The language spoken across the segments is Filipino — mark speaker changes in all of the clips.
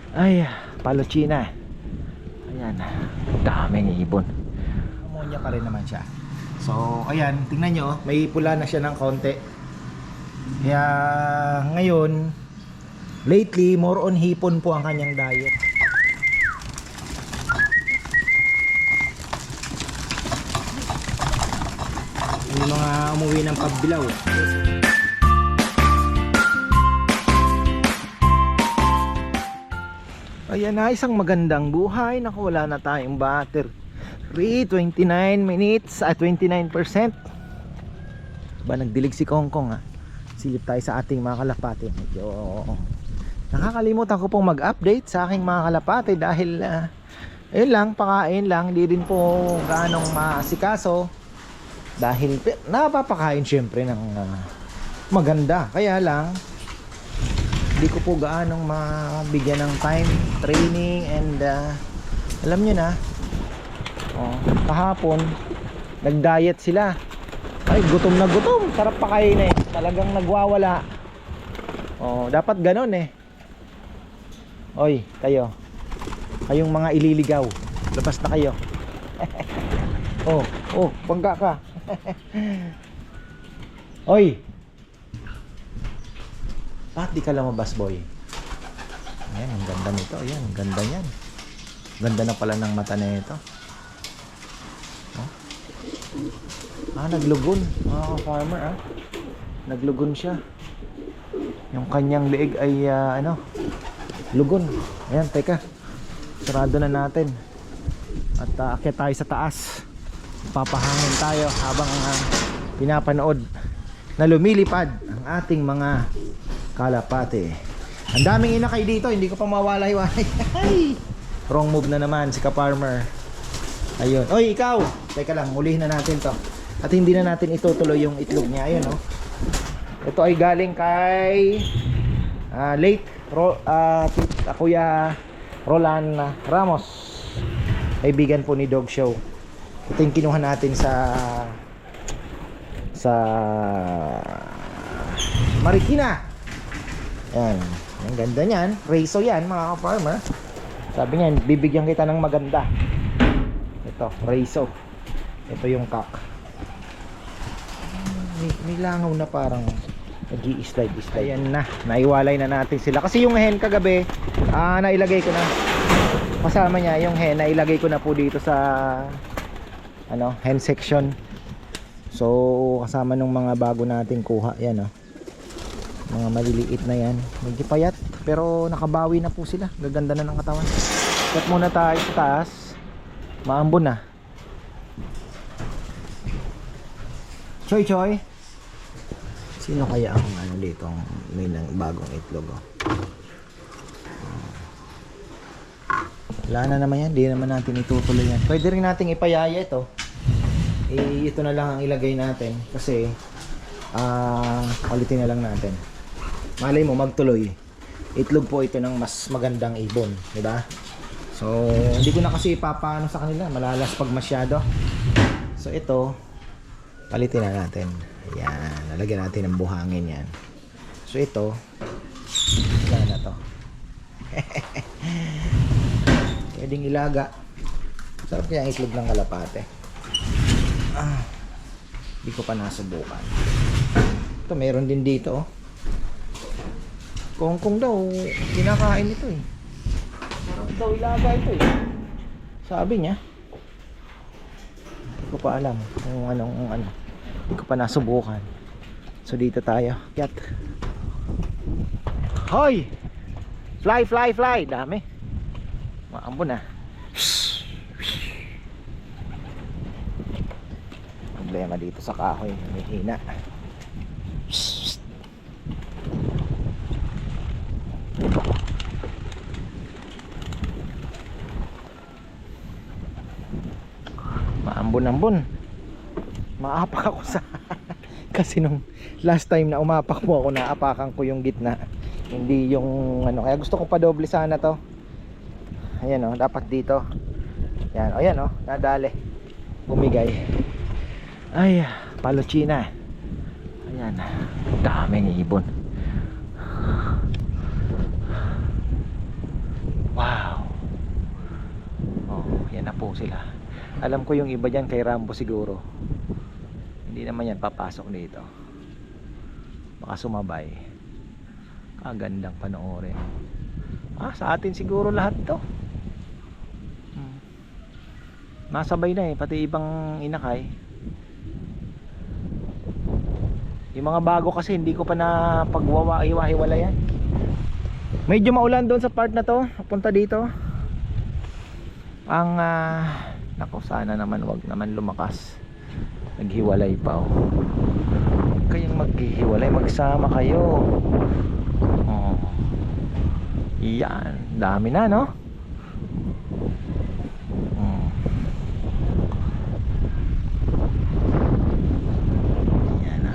Speaker 1: Ay, Palochina. Ayan, daming ibon. Ammonia pa rin naman siya. So, ayan, tingnan nyo, may pula na siya ng konti. Kaya ngayon, lately, more on hipon po ang kanyang diet. May mga umuwi ng pagbilaw. Ayan na, isang magandang buhay. Naku, wala na tayong battery. 29 minutes at 29%. Ba, nagdilig si Kongkong ha. Silip tayo sa ating mga kalapate. Medyo nakakalimutan ko pong mag-update sa aking mga kalapate dahil ayun lang, pakain lang. Hindi din po gaanong masikaso dahil napapakain syempre ng maganda. Kaya lang hindi ko po gaanong mabigyan ng time training and alam nyo na, kahapon nag-diet sila. Ay, gutom na gutom, sarap pakain eh, talagang nagwawala. Dapat ganon eh. Oy, kayong mga ililigaw, labas na kayo. Bangga ka. Oy, bakit di ka lumabas, boy? Ayan, ang ganda nito. Ayan, ang ganda niyan. Ganda na pala ng mata na ito. Naglugon. Farmer naglugon siya. Yung kanyang leeg ay lugon. Ayan, teka. Sarado na natin. At akyat tayo sa taas. Papahangin tayo habang pinapanood na lumilipad ang ating mga kalapate. Ang daming inakay dito, hindi ko pa mawalay-walay. Wrong move na naman si ka-farmer. Ayun. Oy, ikaw! Teka lang, ulihin na natin to. At hindi na natin itutuloy yung itlog niya. Ayun, ito ay galing kay Kuya Roland Ramos. Kaibigan po ni Dog Show. Ito yung kinuha natin sa Marikina. Yan, ang ganda niyan. Reso yan, mga ka-farmer. Sabi niya, bibigyan kita ng maganda. Ito, Reso. Ito yung cock. May langaw na parang nag-i-slide. Ayan na, naiwalay na natin sila. Kasi yung hen kagabi, nailagay ko na. Kasama niya yung hen, nailagay ko na po dito sa hen section. So, kasama nung mga bago nating kuha. Yan mga maliliit na yan, medyo payat pero nakabawi na po sila, gaganda na ng katawan. Cut muna tayo sa taas, maambon na. Choy choy, sino kaya ang dito may bagong itlog wala na naman yan, di naman natin itutuloy yan. Pwede rin nating ipayaya ito, ito na lang ang ilagay natin kasi ulitin na lang natin. Malay mo magtuloy. Itlog po ito ng mas magandang ibon, di ba? So, hindi ko na kasi ipapaano sa kanila, malalas pag masyado. So, ito palitin na natin. Ayan, lalagyan natin ng buhangin yan. So, ito wala na to. Pwedeng ilaga. Sarap kaya ang itlog ng kalapate. Hindi ko pa nasubukan. Ito, meron din dito Kongkong daw, kinakain ito eh. Parang daw ilaga ito eh. Sabi niya. Hindi ko pa alam kung anong Hindi ko pa nasubukan. So dito tayo. Kat. Hoy! Fly, fly, fly. Dami. Maambon na. Problema dito sa kahoy. May hina. Maambon-ambon. Maapak ako sa kasi nung last time na umapak mo ako, naapakan ko yung gitna, hindi yung kaya gusto ko pa doble sana to. Ayan dapat dito. Yan, ayan nadali. Bumigay. Ay, Palochina. Ayan, daming ibon. sila. Alam ko yung iba dyan kay Rambo siguro. Hindi naman yan papasok dito. Baka sumabay. Kagandang panoorin. Sa atin siguro lahat to. Nasabay na pati ibang inakay. Yung mga bago kasi hindi ko pa na pagwawa-iwa-hiwala yan. Medyo maulan doon sa part na to, punta dito. Ang nako, sana naman wag naman lumakas. Naghiwalay pa kayong maghihiwalay, magsama kayo. Yan, dami na no. Yan na.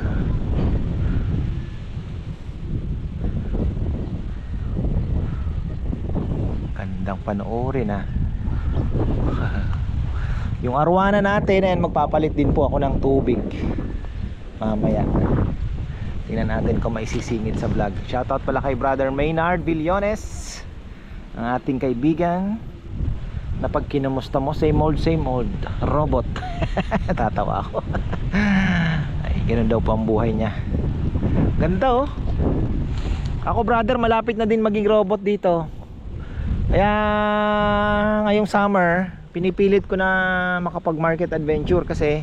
Speaker 1: Gandang panoorin yung arwana natin. Ayan, magpapalit din po ako ng tubig mamaya. Tingnan natin kung maisisingit sa vlog. Shoutout pala kay Brother Maynard Villones, ang ating kaibigan na pag kinumusta mo, same old robot. Tatawa ako. Ay, ganun daw po ang buhay niya. Ganda ako brother, malapit na din maging robot dito. Kaya ngayong summer pinipilit ko na makapag market adventure kasi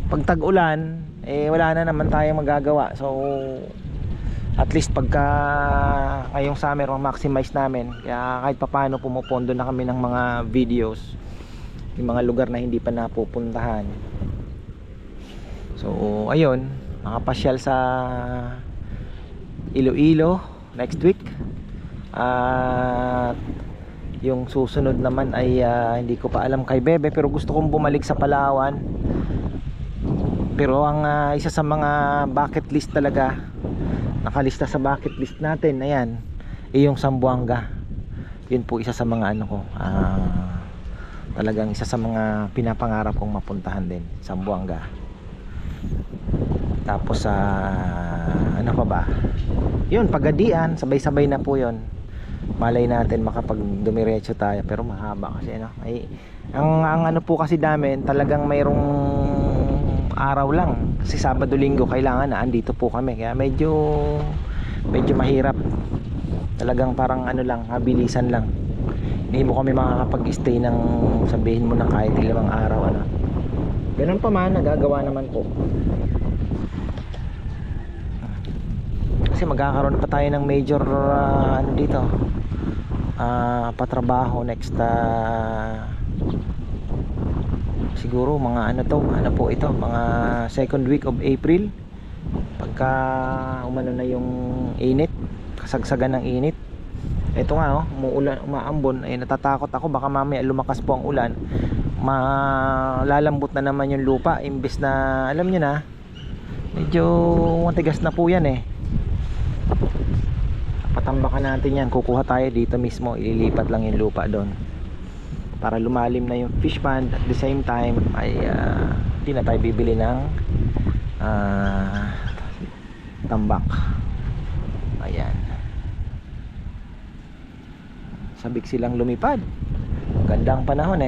Speaker 1: pag tag-ulan wala na naman tayong magagawa. So at least pagka ngayong summer maximize namin. Kaya kahit papaano pumupondo na kami ng mga videos yung mga lugar na hindi pa napupuntahan. So ayun, makapasyal sa Iloilo next week. At yung susunod naman ay hindi ko pa alam kay Bebe, pero gusto kong bumalik sa Palawan. Pero ang isa sa mga bucket list talaga, nakalista sa bucket list natin, ayan, yung Zamboanga. Yun po isa sa mga talagang isa sa mga pinapangarap kong mapuntahan din, Zamboanga. Tapos ano pa ba? Yun, Pagadian, sabay-sabay na po yun. Malay natin makapag dumiretso tayo, pero mahaba kasi ang ano po kasi namin, talagang mayroong araw lang kasi Sabado Linggo kailangan na andito po kami, kaya medyo mahirap talagang, parang ano lang, habilisan lang. Hindi mo kami makakapag-stay ng sabihin mo na kahit ilang araw ganun pa man, nagagawa naman po kasi magkakaroon pa tayo ng major dito patrabaho next siguro mga ano po ito, mga second week of April, pagka umano na yung init, kasagsagan ng init. Ito nga umuulan, umaambon, natatakot ako baka mamaya lumakas po ang ulan, malalambot na naman yung lupa, imbes na alam nyo na medyo matigas na po yan patambakan natin yan, kukuha tayo dito mismo, ililipat lang yung lupa doon para lumalim na yung fish pond. At the same time ay hindi na tayo bibili ng tambak. Ayan, sabik silang lumipad, gandang panahon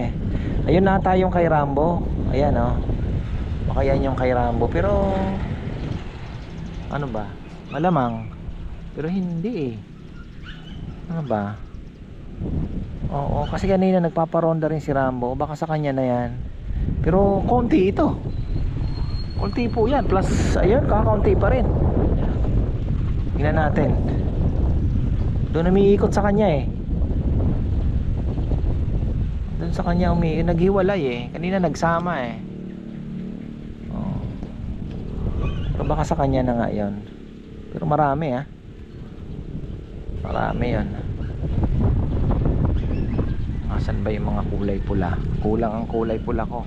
Speaker 1: ayun na tayong kay Rambo. Ayan baka yan yung kay Rambo, pero ano ba, malamang, pero hindi ano ba. Oo, kasi kanina nagpaparonda rin si Rambo, baka sa kanya na yan, pero konti ito, konti po yan, plus ayun, kakaunti pa rin. Tingnan natin, doon umiikot sa kanya doon sa kanya naghiwalay kanina nagsama pero baka sa kanya na nga yun, pero marami marami yun. Asan ba yung mga kulay pula? Kulang ang kulay pula ko.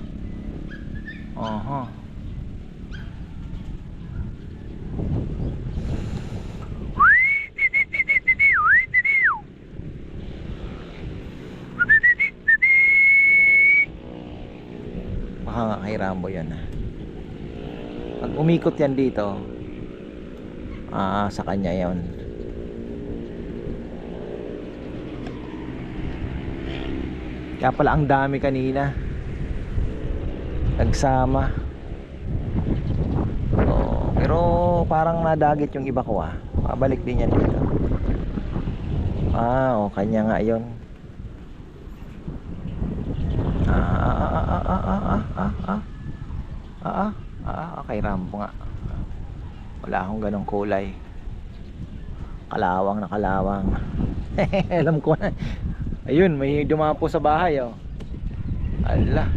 Speaker 1: Baka nga kay Rambo yun pag umikot yan dito, sa kanya yun. Kaya pala ang dami kanina. nagsama. Pero parang nadagit yung iba ko ah. Pabalik din yan dito. Kanya nga yun. Okay, rampo nga. Wala akong ganong kulay. Kalawang na kalawang. Alam ko na. Ayun, may dumapo sa bahay oh. Ala.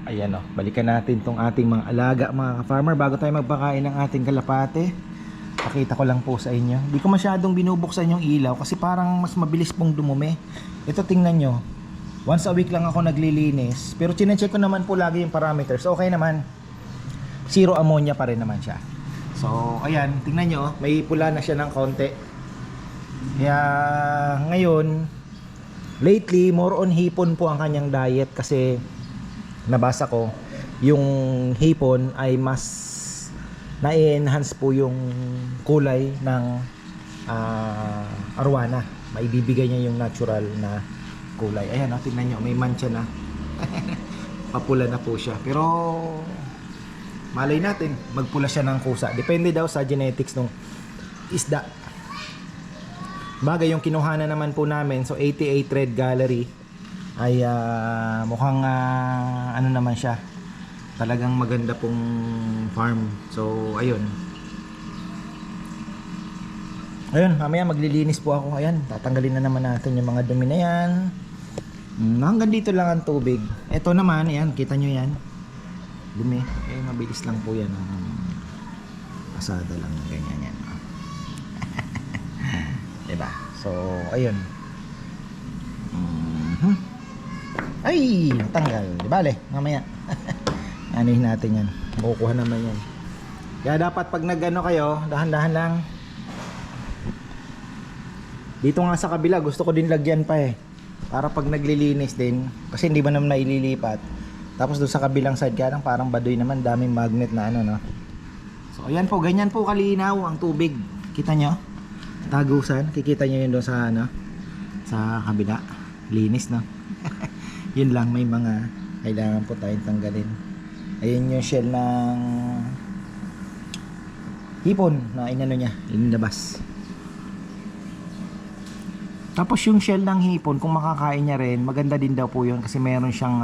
Speaker 1: Ayan oh, balikan natin tong ating mga alaga mga ka-farmer bago tayo magpakain ng ating kalapate. Pakita ko lang po sa inyo. Hindi ko masyadong binubuksan yung ilaw kasi parang mas mabilis pong dumumi. Ito tingnan nyo. Once a week lang ako naglilinis. Pero chinecheck ko naman po lagi yung parameters. Okay naman. Zero ammonia pa rin naman siya. So ayan, tingnan nyo. May pula na siya ng konti. Kaya ngayon, lately more on hipon po ang kanyang diet kasi nabasa ko yung hipon ay mas na-enhance po yung kulay ng arwana. Maibibigay niya yung natural na kulay. Ayan, tingnan nyo, may mancha na. Papula na po siya. Pero malay natin, magpula siya ng kusa. Depende daw sa genetics ng isda. Bagay yung kinuhanan naman po namin, so 88 Red Gallery ay mukhang ano naman siya, talagang maganda pong farm. So ayun, mamaya maglilinis po ako. Ayan, tatanggalin na naman natin yung mga dumi na yan. Hanggang dito lang ang tubig. Ito naman, ayan, kita nyo yan, dumi. Mabilis lang po yan, pasada lang ganyan yan. Diba? So ayun. Ay, tanggal. Di bale, mamaya. Anuhin natin yan. Makukuha naman yan. Kaya dapat pag nag-ano kayo, dahan-dahan lang. Dito nga sa kabila, gusto ko din lagyan pa eh. Para pag naglilinis din, kasi hindi ba naman naililipat. Tapos doon sa kabilang side, kaya lang parang baduy naman, daming magnet na ano, no. So ayan po, ganyan po kalinaw ang tubig. Kita nyo? Tagusan, kikita nyo yun doon sa ano, sa kabila. Linis, no. Yun lang, may mga kailangan po tayong tanggalin. Ayun yung shell ng hipon na inano niya, inilabas. Tapos yung shell ng hipon, kung makakain niya rin, maganda din daw po yun kasi meron siyang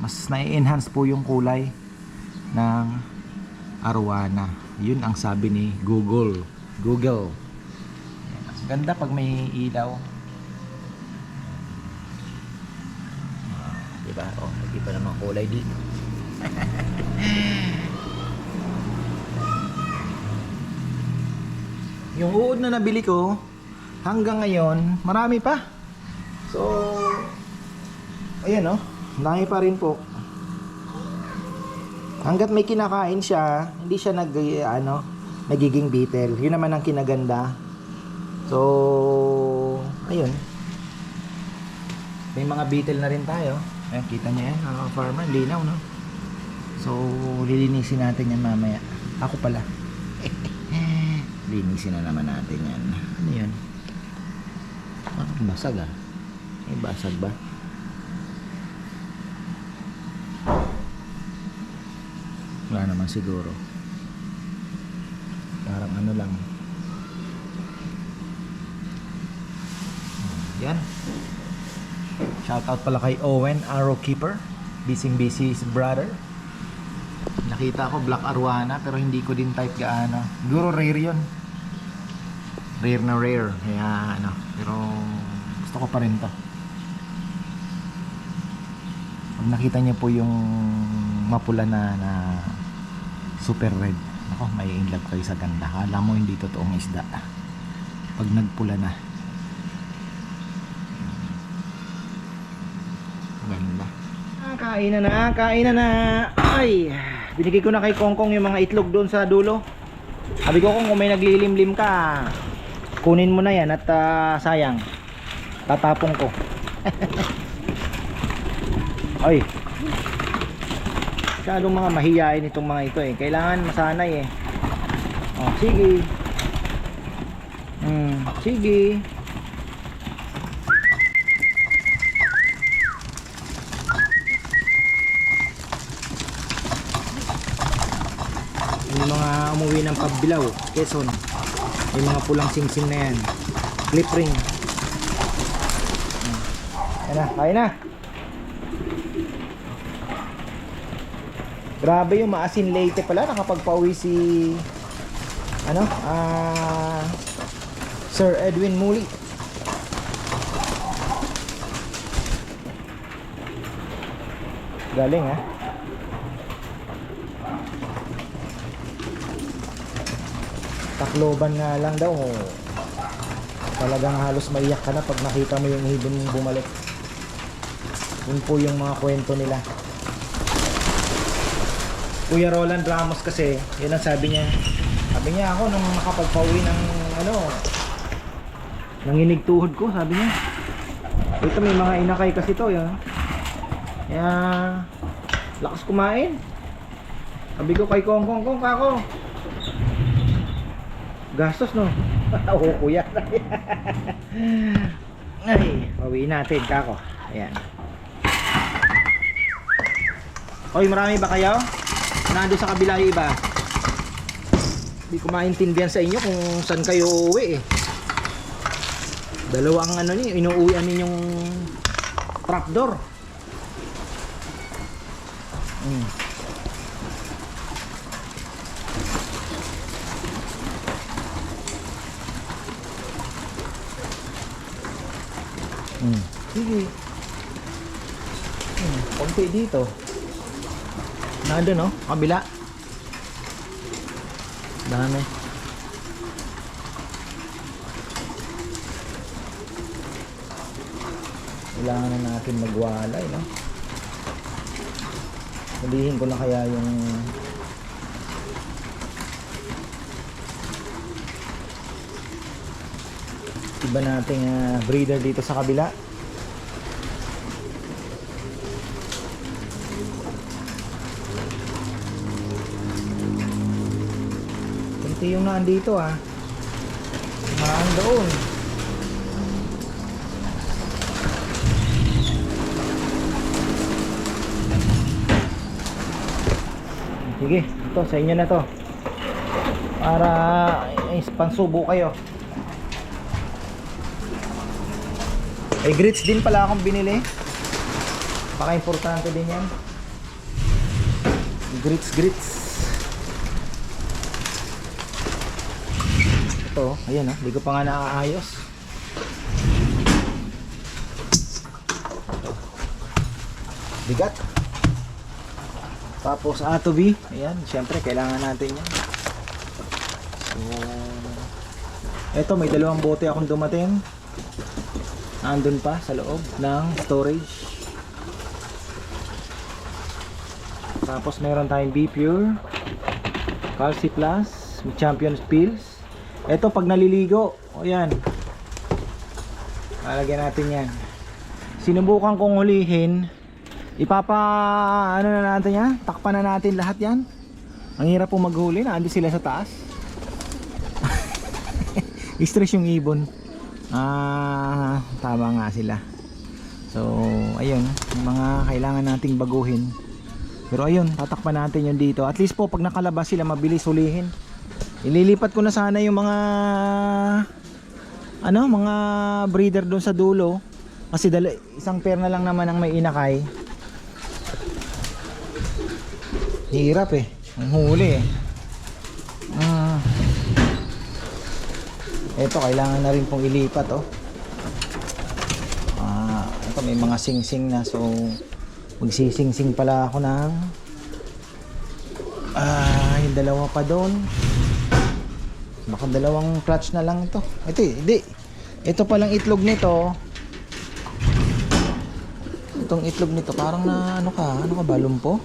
Speaker 1: mas na-enhance po yung kulay ng arwana. Yun ang sabi ni Google. Mas ganda pag may ilaw. Diba? Hindi pa naman kulay dito. Yung uod na nabili ko hanggang ngayon, marami pa. So ayan, dami pa rin po. Hanggat may kinakain siya, hindi siya nagiging beetle. Yun naman ang kinaganda. So ayun, may mga beetle na rin tayo. Ayan, kita niya yan, farmer, linaw, no? So lilinisin natin yan mamaya. Ako pala. Linisin na naman natin yan. Ano yan? Basag ah. May basag ba? Wala naman siguro. Parang ano lang. Yan. Shoutout pala kay Owen, Arrow Keeper. Busy brother. Nakita ko black arwana pero hindi ko din type gaano. Siguro rare yun. Rare na rare. Kaya pero gusto ko pa rin to. Pag nakita niyo po yung mapula na super red, ako, may in love kayo sa ganda. Kala mo hindi totoong isda pag nagpula na. Ganda. Kain na na. Ay, binigay ko na kay Kongkong yung mga itlog doon sa dulo. Sabi ko, kung may naglilimlim ka, kunin mo na yan at sayang, tatapong ko. Ay, masyadong mga mahiyain itong mga ito eh. Kailangan masanay eh. Oh, sige. Sige. umuwi ng Pagbilao, Quezon. May mga pulang singsing na yan. Clip ring. Ayan na, kaya na. Grabe yung maasin Leyte pala. Nakapagpauwi si Sir Edwin Muli. Galing ha. Tacloban nga lang daw. Talagang halos maiyak ka na pag nakita mo yung ibon mong bumalik. Yun po yung mga kwento nila. Kuya Roland Ramos kasi, yun ang sabi niya. Sabi niya ako nung nakapagpauwi ng nanginig tuhod ko, sabi niya. Ito may mga inakay kasi to, yun. Kaya lakas kumain. Sabi ko kay Kong kako. Gastos no. Oo kuya. Ay, pawiin natin kako. Ayan. Oy, marami ba kayo? Nando sa kabila yung iba. Hindi ko maintindihan sa inyo kung saan kayo uuwi eh. Dalawang inuuwian ninyong trapdoor. Sige. Konti dito. Nado no? Kabila. Dami. Kailangan na natin magwalay no? Hulihin ko na kaya yung iba nating breeder dito sa kabila. Kunti yung nandito doon. Sige, ito sa inyo na to. Para pansubo kayo. Ay grits din pala akong binili. Baka importante din yan. Grits. Ito, ayan hindi ko pa nga naaayos. Bigat. Tapos atobi, ayan, syempre kailangan natin yan. So, ito may dalawang bote akong dumating. Andun pa sa loob ng storage. Tapos meron tayong B-Pure, Calci Plus, Champions Pills. Ito pag naliligo, ayan. Lalagyan natin yan. Sinubukan kong hulihin. Na natin yan, takpan na natin lahat yan. Ang hirap po maghuli, naandi sila sa taas. Stress yung ibon. Tama nga sila. So ayun, mga kailangan nating baguhin. Pero ayun, tatakpan natin yun dito. At least po pag nakalabas sila, mabilis hulihin. Ililipat ko na sana yung mga mga breeder doon sa dulo. Kasi isang pair na lang naman ang may inakay. Hirap ang huli Ito kailangan na rin pong ilipat ito may mga sing-sing na, so magsising-sing pala ako ng yung dalawa pa doon. Baka dalawang clutch na lang ito. Ito palang itlog nito. Itong itlog nito parang na ano ka ba, lumpo?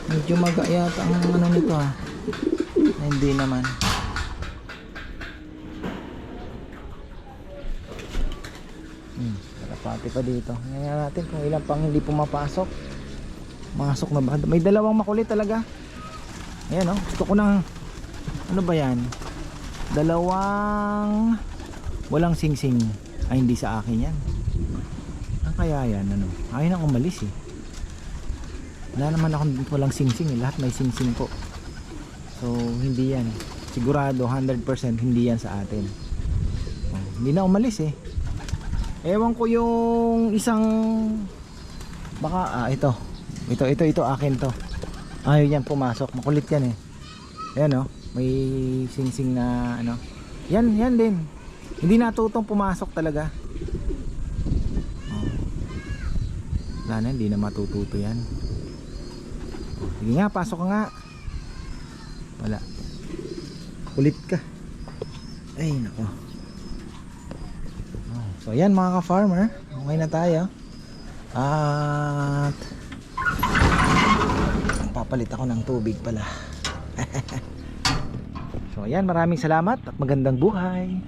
Speaker 1: Medyo maga yata ang nito hindi naman. Kalapati pa dito. Ngayon natin kung ilan pang hindi pumapasok. Masok na ba? May dalawang makulit talaga. Ayan gusto ko ng ano ba yan? Dalawang walang sing-sing. Ay hindi sa akin yan. Ang kaya yan ayaw nang umalis Wala naman akong walang singsing eh. Lahat may singsing po. So hindi yan. Sigurado 100% hindi yan sa atin. Oh, hindi na umalis eh. Ewan ko yung isang baka ito akin to. Ayaw yan pumasok. Makulit yan eh. Ayan oh. May singsing na ano. Yan din. Hindi natutong pumasok talaga. Oh. Wala na, hindi na matututo yan. Sige nga, pasok ka nga. Wala. Kulit ka. Ay nako. Oh, so ayan mga ka-farmer, okay na tayo. At papalit ako ng tubig pala. So ayan, maraming salamat at magandang buhay.